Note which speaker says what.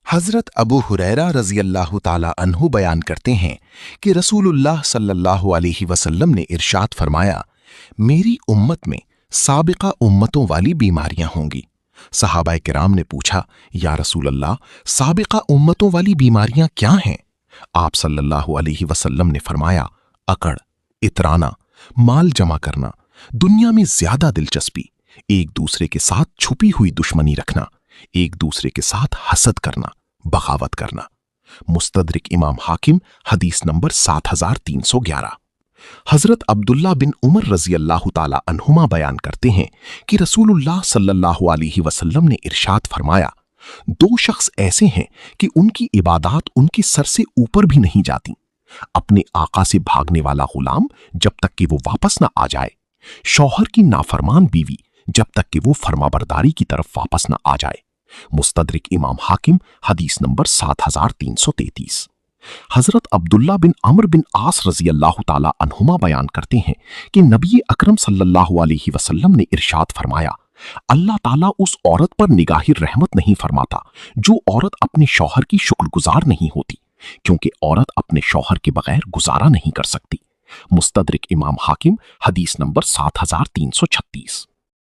Speaker 1: हजरत अबू हुरैरा रज़ी अल्लाह ताला अन्हु बयान करते हैं कि रसूलुल्लाह सल्लल्लाहु अलैहि वसल्लम ने इरशाद फरमाया, मेरी उम्मत में साबिका उम्मतों वाली बीमारियां होंगी। सहाबाए किराम ने पूछा, या रसूल अल्लाह, साबिका उम्मतों वाली बीमारियां क्या हैं? आप सल्लल्लाहु अलैहि वसल्लम ने फरमाया, अकड़, इतराना, माल जमा करना, दुनिया में ज्यादा दिलचस्पी, एक दूसरे के साथ छुपी हुई दुश्मनी रखना, एक दूसरे के साथ हसद करना, बगावत करना। मुस्तदरिक इमाम हाकिम, हदीस नंबर 7311। हजरत अब्दुल्ला बिन उमर रजी अल्लाह ताला अन्हुमा बयान करते हैं कि रसूलुल्लाह सल्लल्लाहु अलैहि वसल्लम ने इरशाद फरमाया, दो शख्स ऐसे हैं कि उनकी इबादत उनके सर से ऊपर भी नहीं जाती। अपने आका से भागने वाला गुलाम जब तक कि वो वापस ना आ जाए, शौहर की नाफरमान बीवी जब तक कि वो फरमाबरदारी की तरफ वापस ना आ जाए। मुस्तदरिक इमाम हाकिम, हदीस नंबर 7333। हजरत अब्दुल्ला बिन अमर बिन आस रजी अल्लाह ताला अन्हुमा बयान करते हैं कि नबी अकरम सल्लल्लाहु अलैहि वसल्लम ने इरशाद फरमाया, अल्लाह ताला उस औरत पर निगाही रहमत नहीं फरमाता जो औरत अपने शौहर की शुक्रगुजार नहीं होती, क्योंकि औरत अपने शौहर के बगैर गुजारा नहीं कर सकती। मुस्तदरिक इमाम हाकिम, हदीस नंबर 7336।